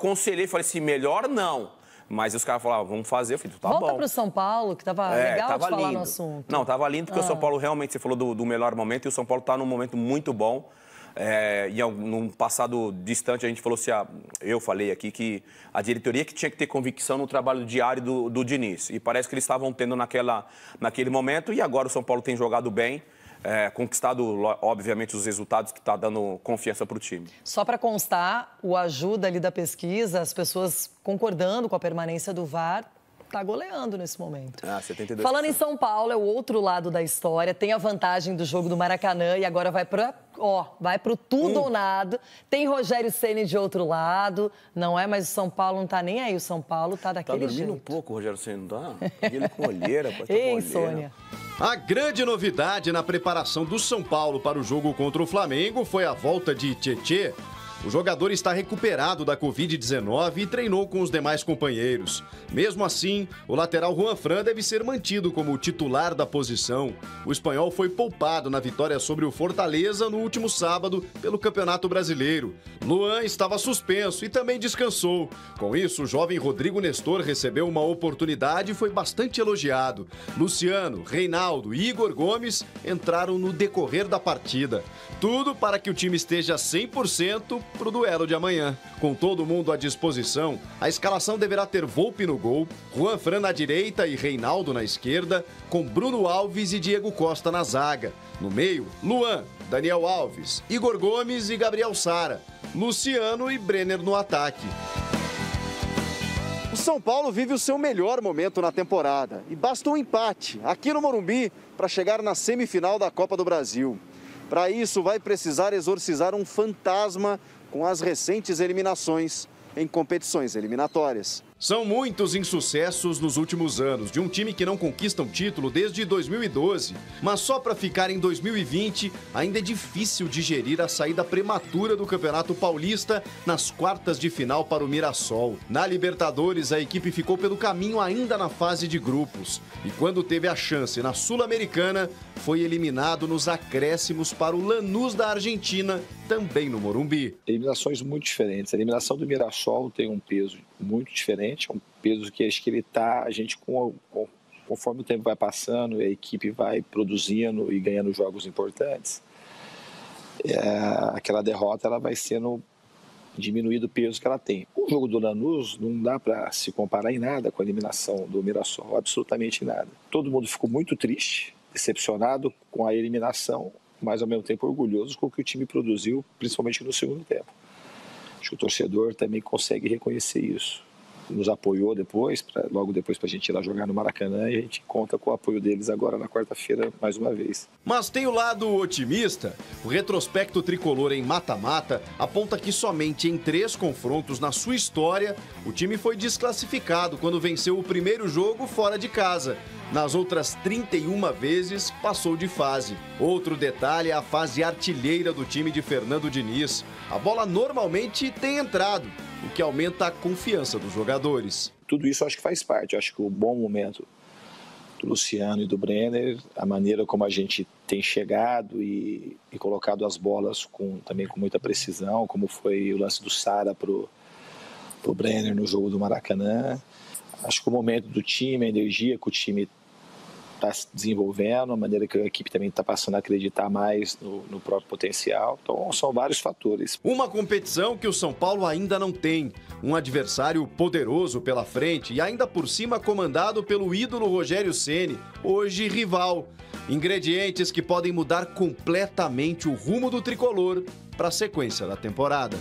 aconselhei, falei assim, melhor não. Mas os caras falavam, vamos fazer. Eu falei, tá Volta bom. pro São Paulo, que tava legal tava de falar lindo. no assunto. Não, tava lindo, porque o São Paulo realmente, você falou do melhor momento, e o São Paulo tá num momento muito bom. E num passado distante, a gente falou assim, eu falei aqui que a diretoria que tinha que ter convicção no trabalho diário do Diniz. E parece que eles estavam tendo naquele momento, e agora o São Paulo tem jogado bem. Conquistado, obviamente, os resultados que está dando confiança para o time. Só para constar, o ajuda ali da pesquisa, as pessoas concordando com a permanência do VAR, está goleando nesse momento. 72%. Falando em São Paulo, é o outro lado da história, tem a vantagem do jogo do Maracanã e agora vai para o tudo ou nada. Tem Rogério Ceni de outro lado, não é? Mas o São Paulo não está nem aí, o São Paulo está daquele jeito. Tá dormindo um pouco, o Rogério Ceni, não tá? Ele com olheira, pode Ei, Sônia. A grande novidade na preparação do São Paulo para o jogo contra o Flamengo foi a volta de Tietê. O jogador está recuperado da Covid-19 e treinou com os demais companheiros. Mesmo assim, o lateral Juanfran deve ser mantido como titular da posição. O espanhol foi poupado na vitória sobre o Fortaleza no último sábado pelo Campeonato Brasileiro. Luan estava suspenso e também descansou. Com isso, o jovem Rodrigo Nestor recebeu uma oportunidade e foi bastante elogiado. Luciano, Reinaldo e Igor Gomes entraram no decorrer da partida. Tudo para que o time esteja 100% para o duelo de amanhã. Com todo mundo à disposição, a escalação deverá ter Volpi no gol, Juanfran na direita e Reinaldo na esquerda, com Bruno Alves e Diego Costa na zaga. No meio, Luan, Daniel Alves, Igor Gomes e Gabriel Sara, Luciano e Brenner no ataque. O São Paulo vive o seu melhor momento na temporada e basta um empate aqui no Morumbi para chegar na semifinal da Copa do Brasil. Para isso, vai precisar exorcizar um fantasma com as recentes eliminações em competições eliminatórias. São muitos insucessos nos últimos anos, de um time que não conquista um título desde 2012. Mas só para ficar em 2020, ainda é difícil digerir a saída prematura do Campeonato Paulista nas quartas de final para o Mirassol. Na Libertadores, a equipe ficou pelo caminho ainda na fase de grupos. E quando teve a chance na Sul-Americana, foi eliminado nos acréscimos para o Lanús da Argentina, também no Morumbi. Eliminações muito diferentes. A eliminação do Mirassol tem um peso muito diferente, é um peso que acho que ele está, a gente conforme o tempo vai passando, a equipe vai produzindo e ganhando jogos importantes, aquela derrota ela vai sendo diminuído o peso que ela tem. O jogo do Lanús não dá para se comparar em nada com a eliminação do Mirassol, absolutamente nada. Todo mundo ficou muito triste, decepcionado com a eliminação, mas ao mesmo tempo orgulhoso com o que o time produziu, principalmente no segundo tempo. Acho que o torcedor também consegue reconhecer isso. Nos apoiou logo depois para a gente ir lá jogar no Maracanã, e a gente conta com o apoio deles agora na quarta-feira mais uma vez. Mas tem o lado otimista. O retrospecto tricolor em mata-mata aponta que somente em 3 confrontos na sua história o time foi desclassificado quando venceu o primeiro jogo fora de casa. Nas outras 31 vezes, passou de fase. Outro detalhe é a fase artilheira do time de Fernando Diniz. A bola normalmente tem entrado, o que aumenta a confiança dos jogadores. Tudo isso eu acho que faz parte. Eu acho que o bom momento do Luciano e do Brenner, a maneira como a gente tem chegado e colocado as bolas também com muita precisão, como foi o lance do Sara pro Brenner no jogo do Maracanã. Acho que o momento do time, a energia que o time está se desenvolvendo, a maneira que a equipe também está passando a acreditar mais no próprio potencial. Então, são vários fatores. Uma competição que o São Paulo ainda não tem. Um adversário poderoso pela frente e ainda por cima comandado pelo ídolo Rogério Ceni, hoje rival. Ingredientes que podem mudar completamente o rumo do tricolor para a sequência da temporada.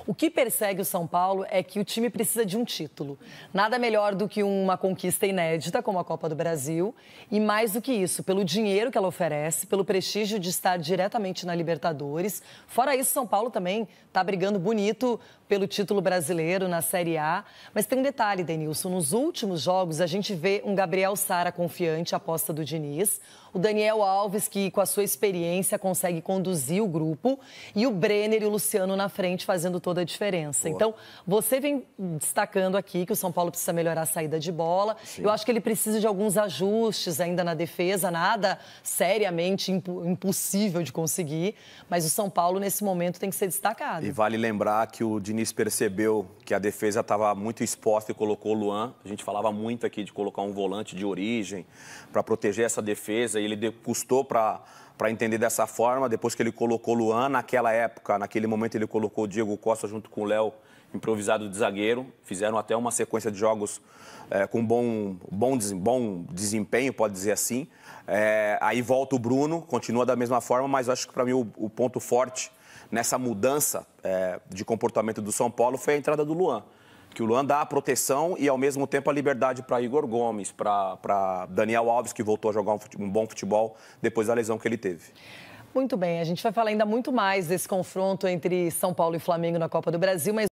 O que persegue o São Paulo é que o time precisa de um título. Nada melhor do que uma conquista inédita, como a Copa do Brasil. E mais do que isso, pelo dinheiro que ela oferece, pelo prestígio de estar diretamente na Libertadores. Fora isso, São Paulo também está brigando bonito pelo título brasileiro na Série A. Mas tem um detalhe, Denilson, nos últimos jogos a gente vê um Gabriel Sara confiante, aposta do Diniz, o Daniel Alves, que com a sua experiência consegue conduzir o grupo, e o Brenner e o Luciano na frente fazendo toda a diferença. Boa. Então, você vem destacando aqui que o São Paulo precisa melhorar a saída de bola. Sim. Eu acho que ele precisa de alguns ajustes ainda na defesa, nada seriamente impossível de conseguir, mas o São Paulo, nesse momento, tem que ser destacado. E vale lembrar que o Diniz percebeu que a defesa estava muito exposta e colocou o Luan. A gente falava muito aqui de colocar um volante de origem para proteger essa defesa, e ele custou para entender dessa forma. Depois que ele colocou o Luan, naquela época, naquele momento, ele colocou o Diego Costa junto com o Léo, improvisado de zagueiro. Fizeram até uma sequência de jogos com bom desempenho, pode dizer assim. Aí volta o Bruno, continua da mesma forma, mas acho que para mim o ponto forte nessa mudança de comportamento do São Paulo foi a entrada do Luan. Que o Luan dá a proteção e, ao mesmo tempo, a liberdade para Igor Gomes, para Daniel Alves, que voltou a jogar um bom futebol depois da lesão que ele teve. Muito bem, a gente vai falar ainda muito mais desse confronto entre São Paulo e Flamengo na Copa do Brasil, mas